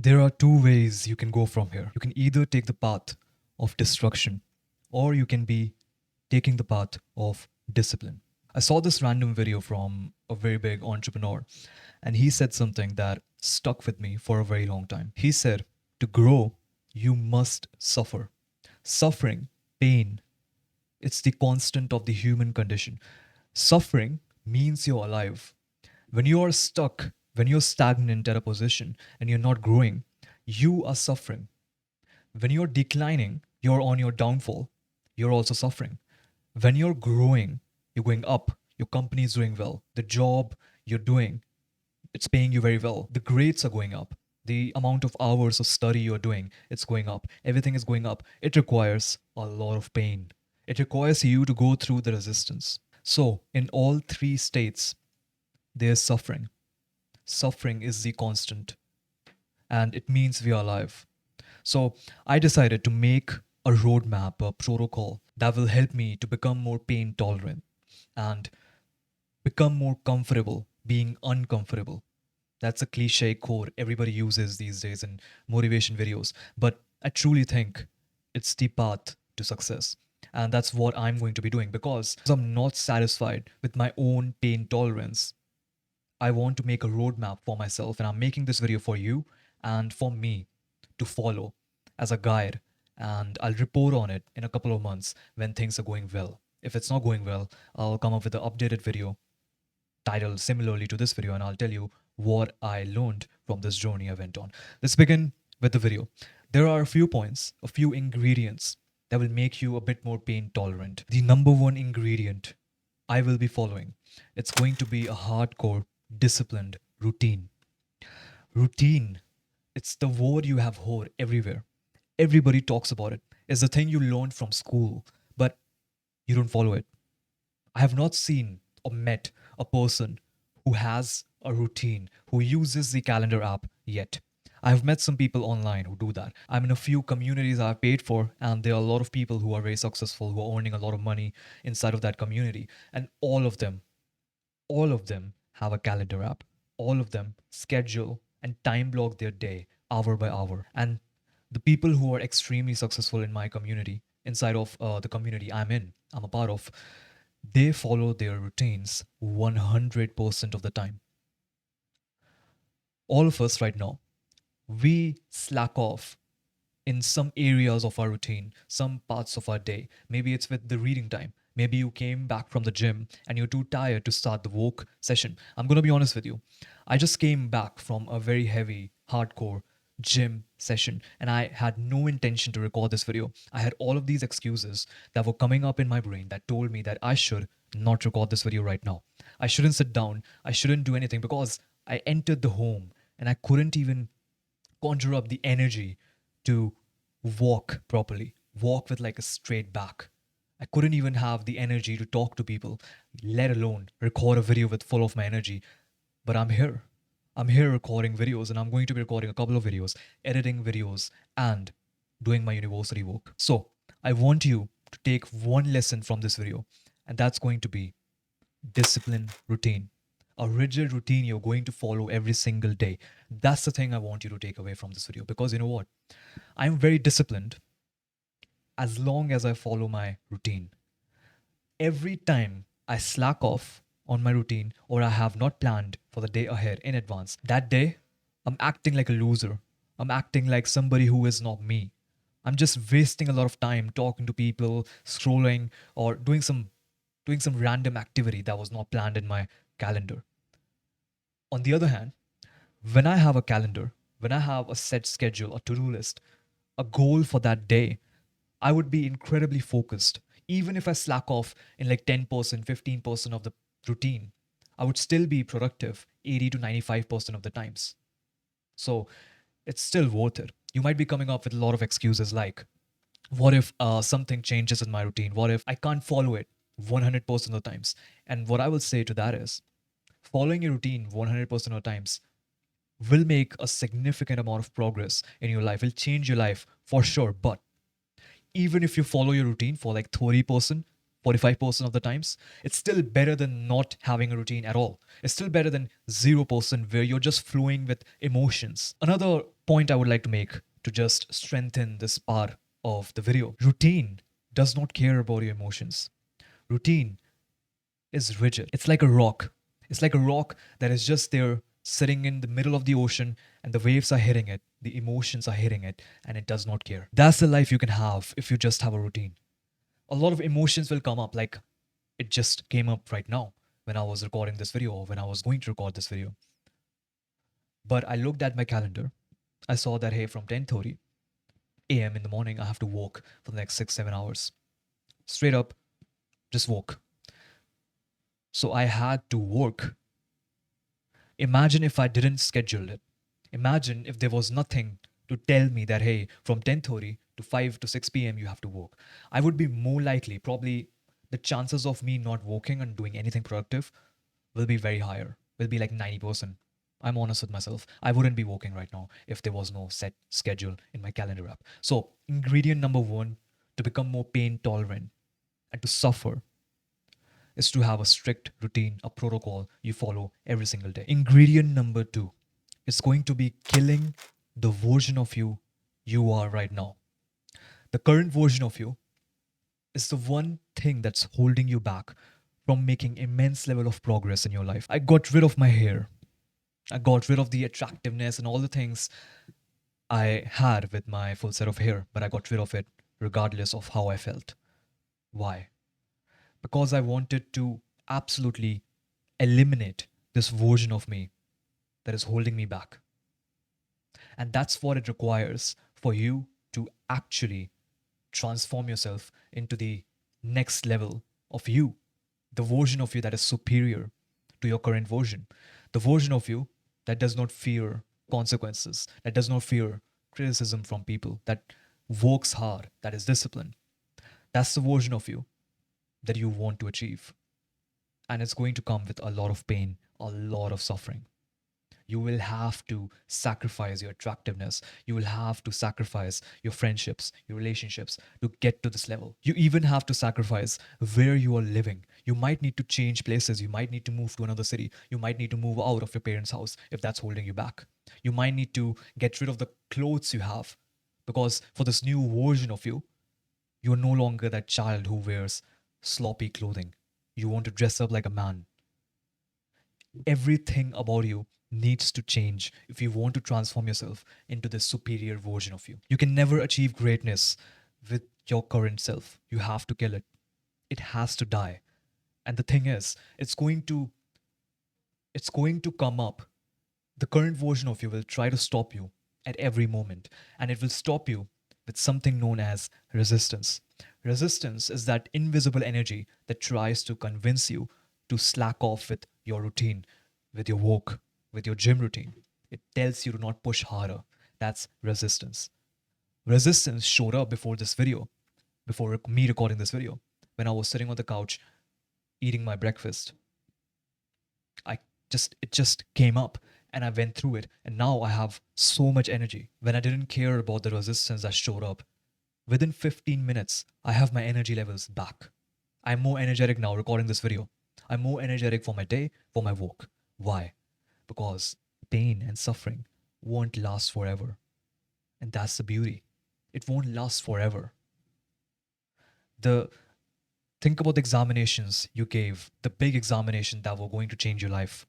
There are two ways you can go from here. You can either take the path of destruction, or you can be taking the path of discipline. I saw this random video from a very big entrepreneur, and he said something that stuck with me for a very long time. He said, to grow, you must suffer. Suffering, pain, it's the constant of the human condition. Suffering means you're alive. When you are stuck, when you're stagnant at a position and you're not growing, you are suffering. When you're declining, you're on your downfall, you're also suffering. When you're growing, you're going up, your company is doing well, the job you're doing, it's paying you very well, the grades are going up, the amount of hours of study you're doing, it's going up, everything is going up. It requires a lot of pain. It requires you to go through the resistance. So, in all three states, there's suffering. Suffering is the constant, and it means we are alive. So I decided to make a roadmap, a protocol that will help me to become more pain tolerant and become more comfortable being uncomfortable. That's a cliche quote everybody uses these days in motivation videos, but I truly think it's the path to success. And that's what I'm going to be doing because I'm not satisfied with my own pain tolerance. I want to make a roadmap for myself, and I'm making this video for you and for me to follow as a guide. And I'll report on it in a couple of months when things are going well. If it's not going well, I'll come up with an updated video titled similarly to this video, and I'll tell you what I learned from this journey I went on. Let's begin with the video. There are a few points, a few ingredients that will make you a bit more pain tolerant. The number one ingredient I will be following, it's going to be a hardcore, disciplined routine. Routine, it's the word you have heard everywhere. Everybody talks about it. It's the thing you learned from school, but you don't follow it. I have not seen or met a person who has a routine, who uses the calendar app yet. I have met some people online who do that. I'm in a few communities I've paid for, and there are a lot of people who are very successful, who are earning a lot of money inside of that community. And all of them have a calendar app. All of them schedule and time block their day hour by hour. And the people who are extremely successful in my community, inside of the community I'm a part of, they follow their routines 100% of the time. All of us right now, we slack off in some areas of our routine, some parts of our day. Maybe it's with the reading time. Maybe you came back from the gym and you're too tired to start the work session. I'm going to be honest with you. I just came back from a very heavy, hardcore gym session and I had no intention to record this video. I had all of these excuses that were coming up in my brain that told me that I should not record this video right now. I shouldn't sit down. I shouldn't do anything because I entered the home and I couldn't even conjure up the energy to walk properly, walk with like a straight back. I couldn't even have the energy to talk to people, let alone record a video with full of my energy. But I'm here. I'm here recording videos, and I'm going to be recording a couple of videos, editing videos, and doing my university work. So I want you to take one lesson from this video, and that's going to be discipline routine. A rigid routine you're going to follow every single day. That's the thing I want you to take away from this video, because you know what? I'm very disciplined as long as I follow my routine. Every time I slack off on my routine or I have not planned for the day ahead in advance, that day I'm acting like a loser. I'm acting like somebody who is not me. I'm just wasting a lot of time talking to people, scrolling, or doing some random activity that was not planned in my calendar. On the other hand, when I have a calendar, when I have a set schedule, a to-do list, a goal for that day, I would be incredibly focused. Even if I slack off in like 10%, 15% of the routine, I would still be productive 80 to 95% of the times. So it's still worth it. You might be coming up with a lot of excuses like, what if something changes in my routine? What if I can't follow it 100% of the times? And what I will say to that is, following your routine 100% of the times will make a significant amount of progress in your life, will change your life for sure. But even if you follow your routine for like 30%, 45% of the times, it's still better than not having a routine at all. It's still better than 0% where you're just flowing with emotions. Another point I would like to make to just strengthen this part of the video: routine does not care about your emotions. Routine is rigid. It's like a rock. It's like a rock that is just there sitting in the middle of the ocean, and the waves are hitting it, the emotions are hitting it, and it does not care. That's the life you can have if you just have a routine. A lot of emotions will come up, like it just came up right now when I was recording this video, or when I was going to record this video. But I looked at my calendar. I saw that, hey, from 10:30 a.m. in the morning, I have to walk for the next 6-7 hours. Straight up, just walk. So I had to work. Imagine if I didn't schedule it. Imagine if there was nothing to tell me that, hey, from 10:30 to 5 to 6 p.m. you have to work. I would be more likely, probably the chances of me not working and doing anything productive will be very higher. Will be like 90%. I'm honest with myself. I wouldn't be working right now if there was no set schedule in my calendar app. So, ingredient number one to become more pain tolerant and to suffer is to have a strict routine, a protocol you follow every single day. Ingredient number two is going to be killing the version of you are right now. The current version of you is the one thing that's holding you back from making immense level of progress in your life. I got rid of my hair. I got rid of the attractiveness and all the things I had with my full set of hair, but I got rid of it regardless of how I felt. Why? Because I wanted to absolutely eliminate this version of me that is holding me back. And that's what it requires for you to actually transform yourself into the next level of you, the version of you that is superior to your current version, the version of you that does not fear consequences, that does not fear criticism from people, that works hard, that is disciplined. That's the version of you that you want to achieve. And it's going to come with a lot of pain, a lot of suffering. You will have to sacrifice your attractiveness. You will have to sacrifice your friendships, your relationships to get to this level. You even have to sacrifice where you are living. You might need to change places. You might need to move to another city. You might need to move out of your parents' house if that's holding you back. You might need to get rid of the clothes you have, because for this new version of you, you're no longer that child who wears sloppy clothing. You want to dress up like a man. Everything about you needs to change if you want to transform yourself into this superior version of you. You can never achieve greatness with your current self. You have to kill it. It has to die. And the thing is, it's going to come up. The current version of you will try to stop you at every moment, and it will stop you with something known as resistance. Resistance is that invisible energy that tries to convince you to slack off with your routine, with your work, with your gym routine. It tells you to not push harder. That's resistance. Resistance showed up before this video, before me recording this video, when I was sitting on the couch eating my breakfast. It just came up and I went through it, and now I have so much energy. When I didn't care about the resistance that showed up, within 15 minutes, I have my energy levels back. I'm more energetic now recording this video. I'm more energetic for my day, for my work. Why? Because pain and suffering won't last forever. And that's the beauty. It won't last forever. The Think about the examinations you gave, the big examination that were going to change your life.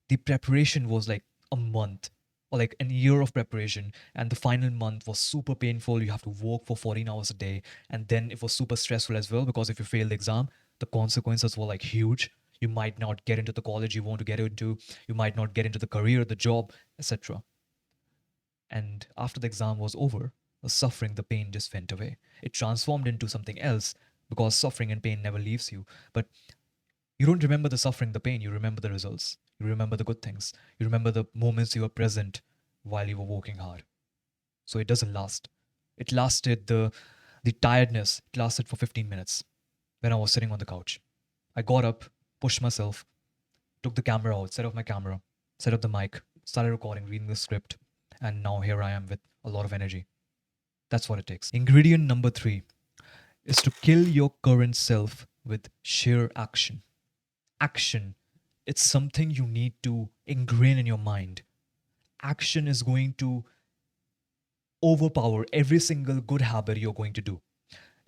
The preparation was like a month or like a year of preparation, and the final month was super painful. You have to work for 14 hours a day, and then it was super stressful as well, because if you fail the exam, the consequences were like huge. You might not get into the college you want to get into, you might not get into the career, the job, etc. And after the exam was over, the suffering, the pain just went away. It transformed into something else, because suffering and pain never leaves you. But you don't remember the suffering, the pain, you remember the results. You remember the good things. You remember the moments you were present while you were working hard. So it doesn't last. It lasted the tiredness, it lasted for 15 minutes when I was sitting on the couch. I got up, pushed myself, took the camera out, set up my camera, set up the mic, started recording, reading the script, and now here I am with a lot of energy. That's what it takes. Ingredient number 3 is to kill your current self with sheer action. Action, it's something you need to ingrain in your mind. Action is going to overpower every single good habit you're going to do.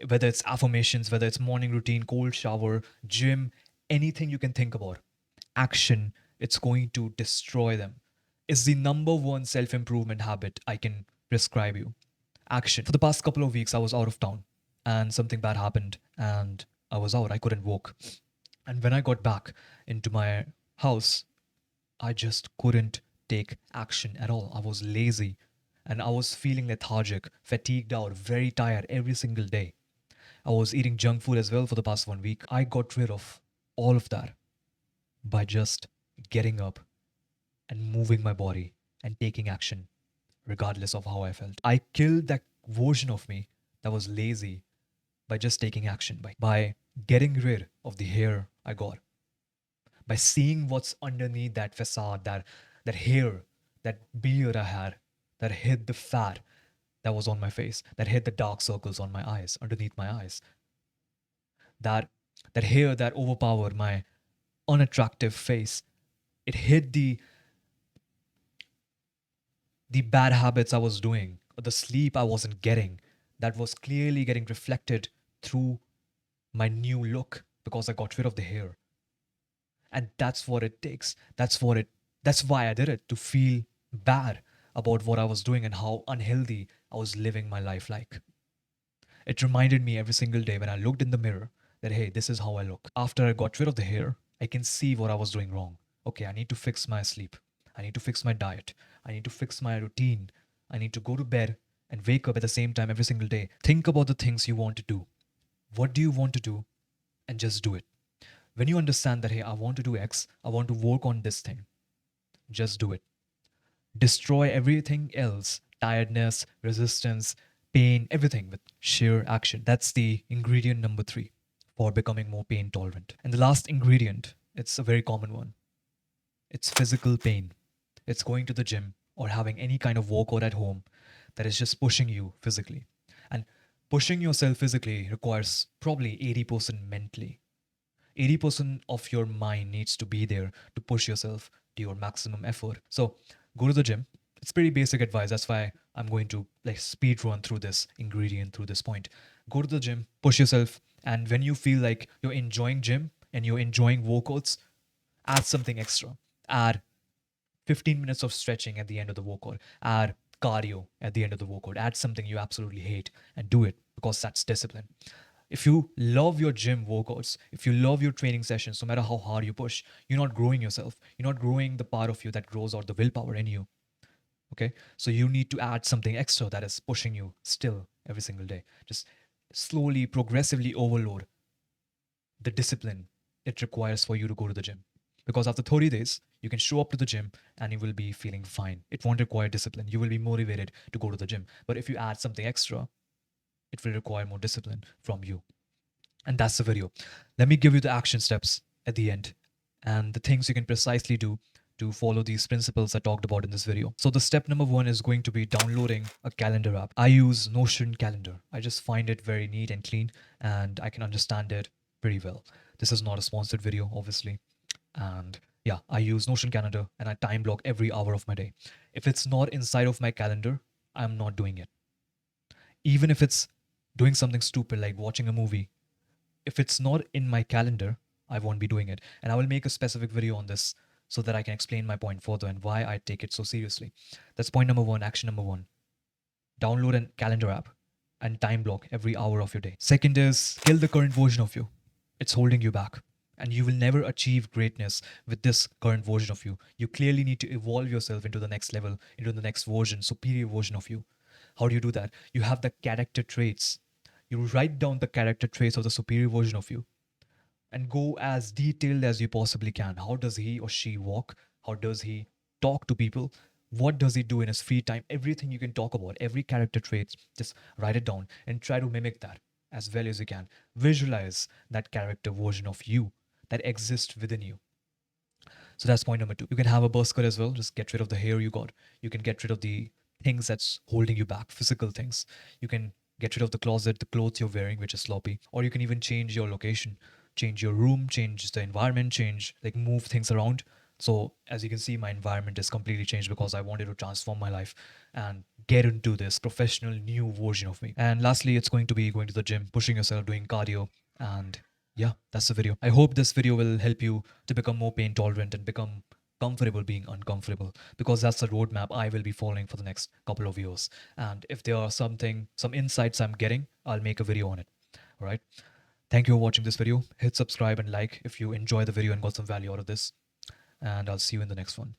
Whether it's affirmations, whether it's morning routine, cold shower, gym, anything you can think about. Action, it's going to destroy them. It's the number one self improvement habit I can prescribe you. Action. For the past couple of weeks, I was out of town and something bad happened and I was out. I couldn't walk. And when I got back into my house, I just couldn't take action at all. I was lazy and I was feeling lethargic, fatigued out, very tired every single day. I was eating junk food as well for the past 1 week. I got rid of all of that by just getting up and moving my body and taking action, regardless of how I felt. I killed that version of me that was lazy by just taking action, by getting rid of the hair I got, by seeing what's underneath that facade, that hair, that beard I had, that hid the fat that was on my face, that hid the dark circles on my eyes, underneath my eyes, that that hair that overpowered my unattractive face. It hid the bad habits I was doing, or the sleep I wasn't getting, that was clearly getting reflected through my new look because I got rid of the hair. And that's what it takes. That's why I did it, to feel bad about what I was doing and how unhealthy I was living my life like. It reminded me every single day when I looked in the mirror that, hey, this is how I look. After I got rid of the hair, I can see what I was doing wrong. Okay, I need to fix my sleep. I need to fix my diet. I need to fix my routine. I need to go to bed and wake up at the same time every single day. Think about the things you want to do. What do you want to do? And just do it. When you understand that, hey, I want to do X, I want to work on this thing, just do it. Destroy everything else, tiredness, resistance, pain, everything with sheer action. That's the ingredient number three for becoming more pain tolerant. And the last ingredient, it's a very common one, it's physical pain. It's going to the gym or having any kind of workout at home that is just pushing you physically. And pushing yourself physically requires probably 80% mentally. 80% of your mind needs to be there to push yourself to your maximum effort. So go to the gym. It's pretty basic advice. That's why I'm going to like speed run through this ingredient through this point. Go to the gym, push yourself, and when you feel like you're enjoying gym and you're enjoying workouts, add something extra. Add 15 minutes of stretching at the end of the workout. Add cardio at the end of the workout. Add something you absolutely hate and do it because that's discipline. If you love your gym workouts, if you love your training sessions, no matter how hard you push, you're not growing yourself. You're not growing the part of you that grows out the willpower in you. Okay? So you need to add something extra that is pushing you still every single day. Just slowly, progressively overload the discipline it requires for you to go to the gym. Because after 30 days, you can show up to the gym and you will be feeling fine. It won't require discipline. You will be motivated to go to the gym. But if you add something extra, it will require more discipline from you. And that's the video. Let me give you the action steps at the end and the things you can precisely do to follow these principles I talked about in this video. So the step number one is going to be downloading a calendar app. I use Notion Calendar. I just find it very neat and clean and I can understand it pretty well. This is not a sponsored video, obviously. And yeah, I use Notion Calendar and I time block every hour of my day. If it's not inside of my calendar, I'm not doing it. Even if it's doing something stupid like watching a movie, if it's not in my calendar, I won't be doing it. And I will make a specific video on this so that I can explain my point further and why I take it so seriously. That's point number one, action number one. Download a calendar app and time block every hour of your day. Second is kill the current version of you. It's holding you back. And you will never achieve greatness with this current version of you. You clearly need to evolve yourself into the next level, into the next version, superior version of you. How do you do that? You have the character traits. You write down the character traits of the superior version of you and go as detailed as you possibly can. How does he or she walk? How does he talk to people? What does he do in his free time? Everything you can talk about, every character trait, just write it down and try to mimic that as well as you can. Visualize that character version of you that exists within you. So that's point number two. You can have a buzz cut as well. Just get rid of the hair you got. You can get rid of the things that's holding you back, physical things. You can Get rid of the closet, the clothes you're wearing, which is sloppy. Or you can even change your location, change your room, change the environment, change, like move things around. So as you can see, my environment is completely changed because I wanted to transform my life and get into this professional new version of me. And lastly, it's going to be going to the gym, pushing yourself, doing cardio, and yeah, that's the video. I hope this video will help you to become more pain tolerant and become comfortable being uncomfortable, because that's the roadmap I will be following for the next couple of years. And if there are some insights I'm getting, I'll make a video on it. All right. Thank you for watching this video. Hit subscribe and like if you enjoy the video and got some value out of this. And I'll see you in the next one.